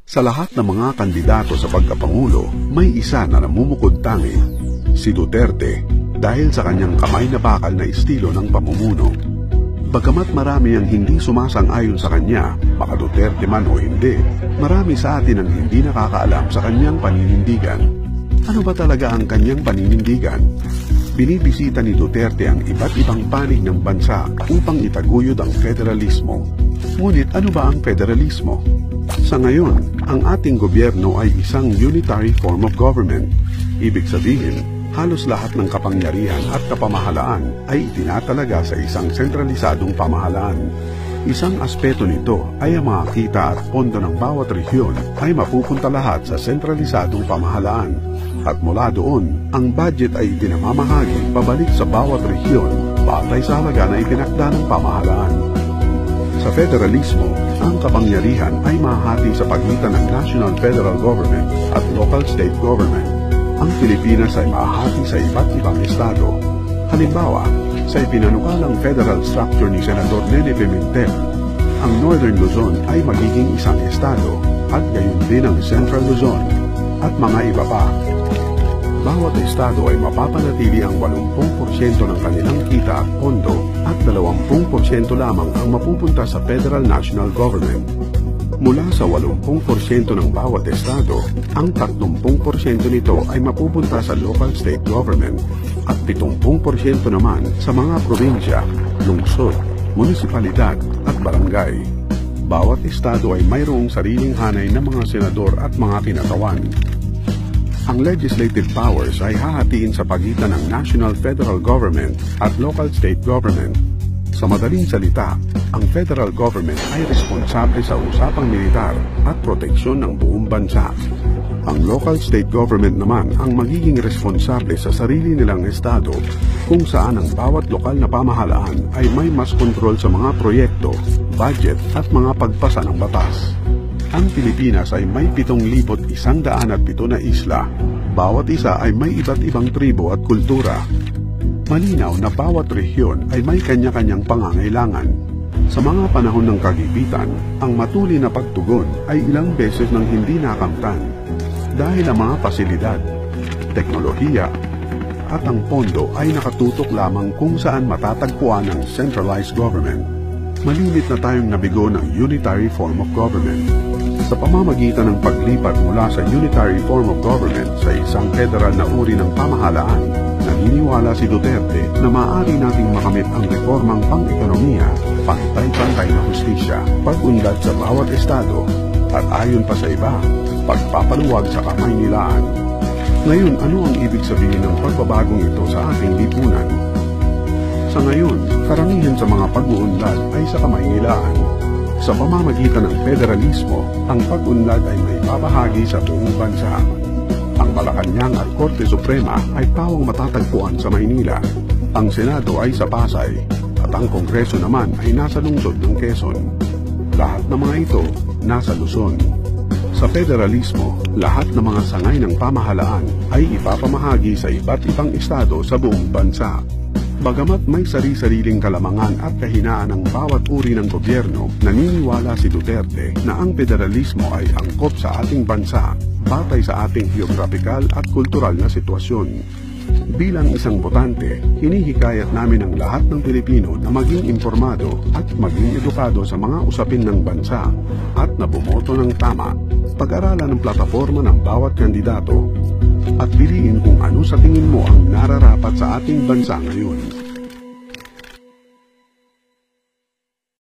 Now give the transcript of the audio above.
Sa lahat ng mga kandidato sa pagkapangulo, may isa na namumukod tangi, si Duterte, dahil sa kanyang kamay na bakal na estilo ng pamumuno. Bagamat marami ang hindi sumasang-ayon sa kanya, baka Duterte man o hindi, marami sa atin ang hindi nakakaalam sa kanyang paninindigan. Ano ba talaga ang kanyang paninindigan? Binibisita ni Duterte ang iba't ibang panig ng bansa upang itaguyod ang federalismo. Ngunit ano ba ang federalismo? Sa ngayon, ang ating gobyerno ay isang unitary form of government. Ibig sabihin, halos lahat ng kapangyarihan at kapamahalaan ay itinatalaga sa isang sentralisadong pamahalaan. Isang aspeto nito ay ang mga kita at pondo ng bawat rehiyon ay mapupunta lahat sa sentralisadong pamahalaan. At mula doon, ang budget ay itinamamahagi pabalik sa bawat rehiyon batay sa halaga na itinakda ng pamahalaan. Sa federalismo, ang kapangyarihan ay mahati sa pagitan ng National Federal Government at Local State Government. Ang Pilipinas ay mahati sa iba't ibang estado. Halimbawa, sa ipinanukalang federal structure ni Senador Nene Pimentel, ang Northern Luzon ay magiging isang estado at gayon din ang Central Luzon at mga iba pa. Bawat estado ay mapapanatili ang 80% ng kanilang kita at pondo at 20% lamang ang mapupunta sa Federal National Government. Mula sa 80% ng bawat estado, ang 30% nito ay mapupunta sa Local State Government at 70% naman sa mga probinsya, lungsod, munisipalidad at barangay. Bawat estado ay mayroong sariling hanay ng mga senador at mga kinatawan. Ang legislative powers ay hahatiin sa pagitan ng National Federal Government at Local State Government. Sa madaling salita, ang Federal Government ay responsable sa usapang militar at proteksyon ng buong bansa. Ang Local State Government naman ang magiging responsable sa sarili nilang estado kung saan ang bawat lokal na pamahalaan ay may mas kontrol sa mga proyekto, budget at mga pagpasa ng batas. Ang Pilipinas ay may 7,107 na isla. Bawat isa ay may iba't ibang tribo at kultura. Malinaw na bawat rehiyon ay may kanya-kanyang pangangailangan. Sa mga panahon ng kagipitan, ang matuloy na pagtugon ay ilang beses nang hindi nakamtan dahil ang mga pasilidad, teknolohiya at ang pondo ay nakatutok lamang kung saan matatagpuan ang centralized government. Malimit na tayong nabigo ng unitary form of government. Sa pamamagitan ng paglipat mula sa unitary form of government sa isang federal na uri ng pamahalaan, naniniwala si Duterte na maaari nating makamit ang reformang pang-ekonomiya, pantay-pantay na hustisya, pag-unlad sa bawat estado, at ayon pa sa iba, pagpapaluwag sa kamay-nilaan. Ngayon, ano ang ibig sabihin ng pagbabagong ito sa ating lipunan? Sa ngayon, karamihan sa mga pag-uunlad ay sa kamay-nilaan. Sa pamamagitan ng federalismo, ang pag-unlad ay may babahagi sa buong bansa. Ang Malacanang at Korte Suprema ay pawang matatagpuan sa Maynila. Ang Senado ay sa Pasay at ang Kongreso naman ay nasa lungsod ng Quezon. Lahat ng mga ito nasa Luzon. Sa federalismo, lahat ng mga sangay ng pamahalaan ay ipapamahagi sa iba't ibang estado sa buong bansa. Bagamat may sari-sariling kalamangan at kahinaan ng bawat uri ng gobyerno, naniniwala si Duterte na ang federalismo ay angkop sa ating bansa batay sa ating geographical at kultural na sitwasyon. Bilang isang botante, hinihikayat namin ang lahat ng Pilipino na maging impormado at maging edukado sa mga usapin ng bansa at na bumoto ng tama. Pag-aralan ng plataforma ng bawat kandidato at piliin kung ano sa tingin mo ang nararapat sa ating bansa ngayon.